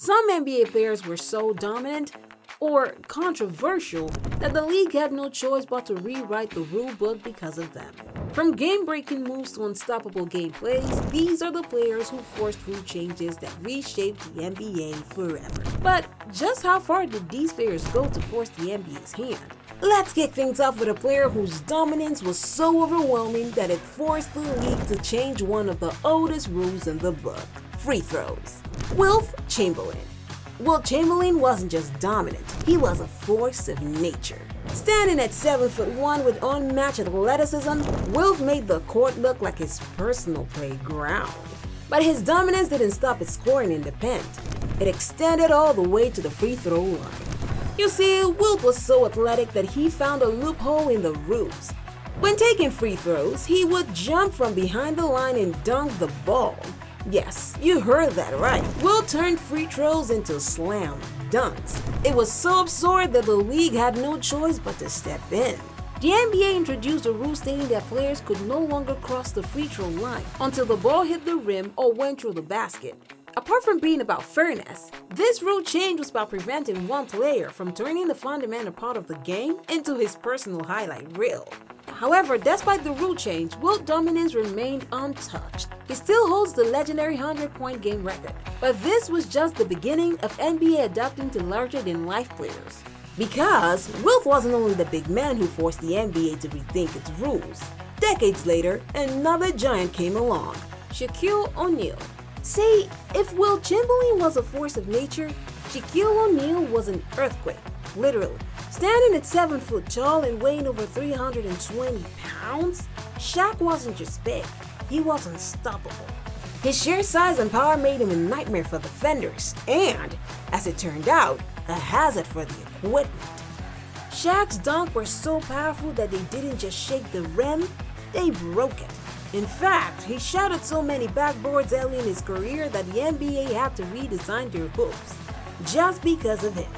Some NBA players were so dominant or controversial that the league had no choice but to rewrite the rulebook because of them. From game-breaking moves to unstoppable gameplays, these are the players who forced rule changes that reshaped the NBA forever. But just how far did these players go to force the NBA's hand? Let's kick things off with a player whose dominance was so overwhelming that it forced the league to change one of the oldest rules in the book: free throws. Wilt Chamberlain. Wilt Chamberlain wasn't just dominant, he was a force of nature. Standing at 7'1" with unmatched athleticism, Wilt made the court look like his personal playground. But his dominance didn't stop at scoring in the paint. It extended all the way to the free throw line. You see, Wilt was so athletic that he found a loophole in the rules. When taking free throws, he would jump from behind the line and dunk the ball. Yes, you heard that right. Wilt turned free throws into slam dunks. It was so absurd that the league had no choice but to step in. The NBA introduced a rule stating that players could no longer cross the free throw line until the ball hit the rim or went through the basket. Apart from being about fairness, this rule change was about preventing one player from turning the fundamental part of the game into his personal highlight reel. However, despite the rule change, Wilt's dominance remained untouched. He still holds the legendary 100-point game record. But this was just the beginning of NBA adapting to larger-than-life players. Because Wilt wasn't only the big man who forced the NBA to rethink its rules. Decades later, another giant came along: Shaquille O'Neal. See, if Wilt Chamberlain was a force of nature, Shaquille O'Neal was an earthquake, literally. Standing at 7 foot tall and weighing over 320 pounds, Shaq wasn't just big, he was unstoppable. His sheer size and power made him a nightmare for defenders and, as it turned out, a hazard for the equipment. Shaq's dunks were so powerful that they didn't just shake the rim, they broke it. In fact, he shattered so many backboards early in his career that the NBA had to redesign their hoops just because of him.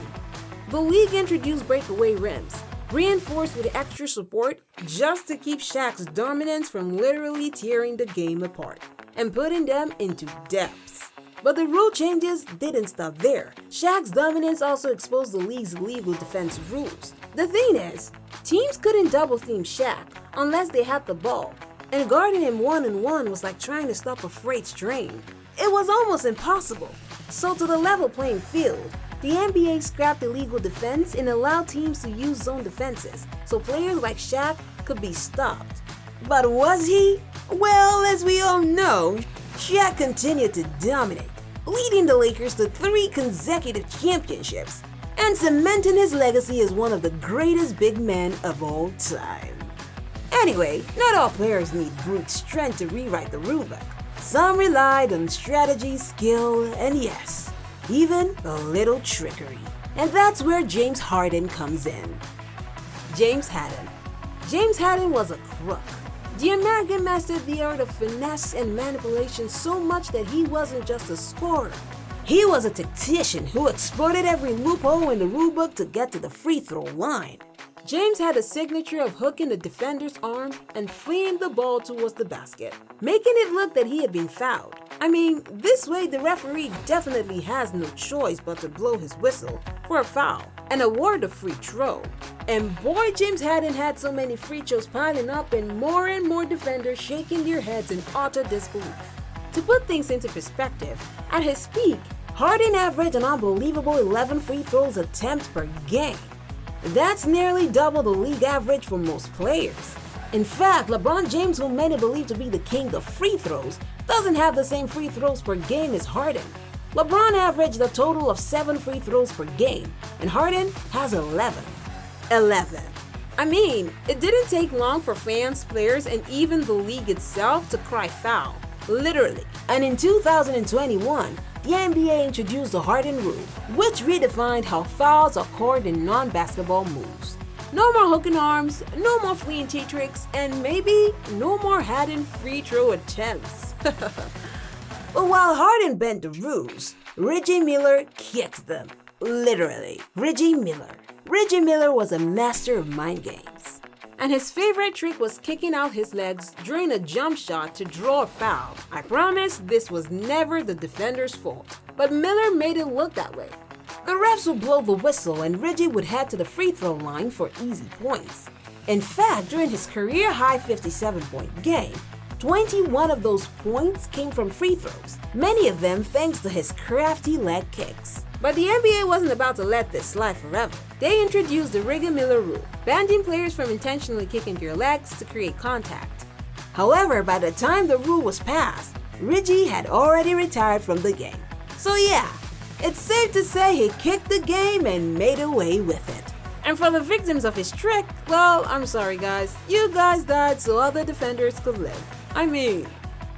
The league introduced breakaway rims, reinforced with extra support just to keep Shaq's dominance from literally tearing the game apart and putting them into depths. But the rule changes didn't stop there. Shaq's dominance also exposed the league's illegal defense rules. The thing is, teams couldn't double-team Shaq unless they had the ball, and guarding him one-on-one was like trying to stop a freight train. It was almost impossible. So to the level playing field, the NBA scrapped illegal defense and allowed teams to use zone defenses so players like Shaq could be stopped. But was he? Well, as we all know, Shaq continued to dominate, leading the Lakers to 3 consecutive championships and cementing his legacy as one of the greatest big men of all time. Anyway, not all players need brute strength to rewrite the rulebook. Some relied on strategy, skill, and yes, even a little trickery. And that's where James Harden comes in. James Harden. James Harden was a crook. The American mastered the art of finesse and manipulation so much that he wasn't just a scorer. He was a tactician who exploited every loophole in the rulebook to get to the free throw line. James had a signature of hooking the defender's arm and flinging the ball towards the basket, making it look that he had been fouled. I mean, this way the referee definitely has no choice but to blow his whistle for a foul and award a free throw. And boy, James Harden had so many free throws piling up and more defenders shaking their heads in utter disbelief. To put things into perspective, at his peak, Harden averaged an unbelievable 11 free throws attempts per game. That's nearly double the league average for most players. In fact, LeBron James, who many believe to be the king of free throws, doesn't have the same free throws per game as Harden. LeBron averaged a total of 7 free throws per game, and Harden has 11. I mean, it didn't take long for fans, players, and even the league itself to cry foul, literally. And in 2021, the NBA introduced the Harden rule, which redefined how fouls are called in non-basketball moves. No more hooking arms, no more fleeing T-tricks, and maybe no more Harden free throw attempts. But while Harden bent the rules, Reggie Miller kicked them. Literally, Reggie Miller. Reggie Miller was a master of mind games. and his favorite trick was kicking out his legs during a jump shot to draw a foul. I promise this was never the defender's fault, but Miller made it look that way. The refs would blow the whistle and Reggie would head to the free throw line for easy points. In fact, during his career-high 57-point game, 21 of those points came from free throws, many of them thanks to his crafty leg kicks. But the NBA wasn't about to let this slide forever. They introduced the Rigger-Miller rule, banning players from intentionally kicking their legs to create contact. However, by the time the rule was passed, Reggie had already retired from the game. So yeah, it's safe to say he kicked the game and made away with it. And for the victims of his trick, well, I'm sorry guys, you guys died so other defenders could live.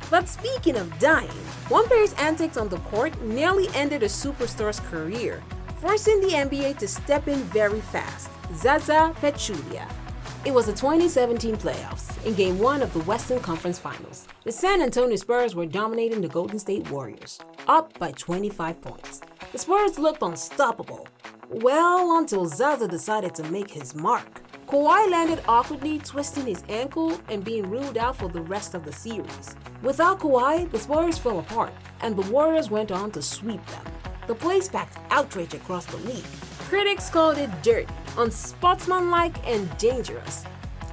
But speaking of dying, one player's antics on the court nearly ended a superstar's career, forcing the NBA to step in very fast. Zaza Pachulia. It was the 2017 playoffs, in Game 1 of the Western Conference Finals. The San Antonio Spurs were dominating the Golden State Warriors, up by 25 points. The Spurs looked unstoppable. Well, until Zaza decided to make his mark. Kawhi landed awkwardly, twisting his ankle and being ruled out for the rest of the series. Without Kawhi, the Spurs fell apart, and the Warriors went on to sweep them. The play sparked outrage across the league. Critics called it dirty, unsportsmanlike, and dangerous.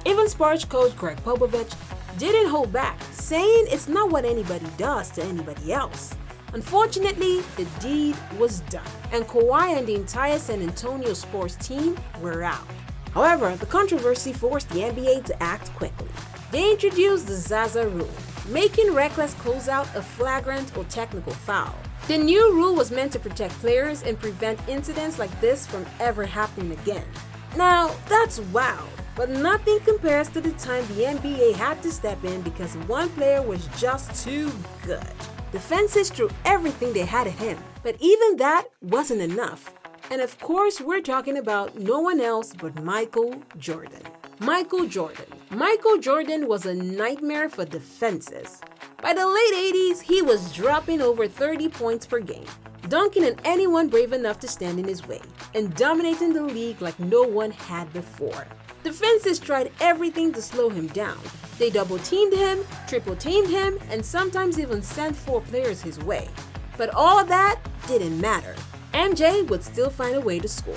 Even Spurs coach Greg Popovich didn't hold back, saying it's not what anybody does to anybody else. Unfortunately, the deed was done, and Kawhi and the entire San Antonio Spurs team were out. However, the controversy forced the NBA to act quickly. They introduced the Zaza rule, making reckless closeout a flagrant or technical foul. The new rule was meant to protect players and prevent incidents like this from ever happening again. Now, that's wild, but nothing compares to the time the NBA had to step in because one player was just too good. Defenses threw everything they had at him, but even that wasn't enough. And of course, we're talking about no one else but Michael Jordan. Michael Jordan was a nightmare for defenses. By the late 80s, he was dropping over 30 points per game, dunking on anyone brave enough to stand in his way, and dominating the league like no one had before. Defenses tried everything to slow him down. They double-teamed him, triple-teamed him, and sometimes even sent 4 players his way. But all of that didn't matter. MJ would still find a way to score.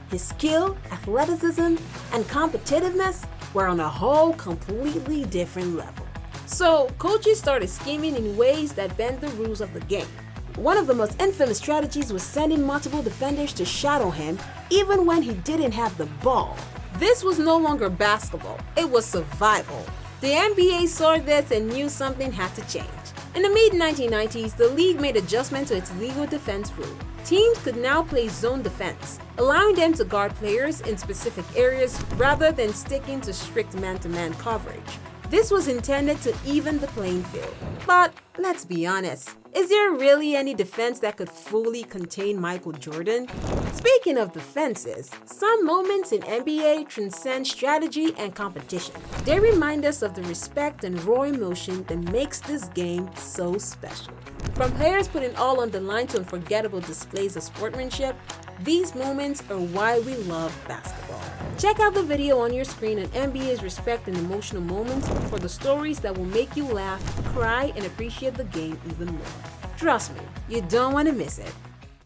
His skill, athleticism, and competitiveness were on a whole completely different level. So, coaches started scheming in ways that bent the rules of the game. One of the most infamous strategies was sending multiple defenders to shadow him even when he didn't have the ball. This was no longer basketball, it was survival. The NBA saw this and knew something had to change. In the mid-1990s, the league made adjustments to its legal defense rule. Teams could now play zone defense, allowing them to guard players in specific areas rather than sticking to strict man-to-man coverage. This was intended to even the playing field. But let's be honest, is there really any defense that could fully contain Michael Jordan? Speaking of defenses, some moments in NBA transcend strategy and competition. They remind us of the respect and raw emotion that makes this game so special. From players putting all on the line to unforgettable displays of sportsmanship, these moments are why we love basketball. Check out the video on your screen on NBA's respect and emotional moments for the stories that will make you laugh, cry, and appreciate the game even more. Trust me, you don't want to miss it.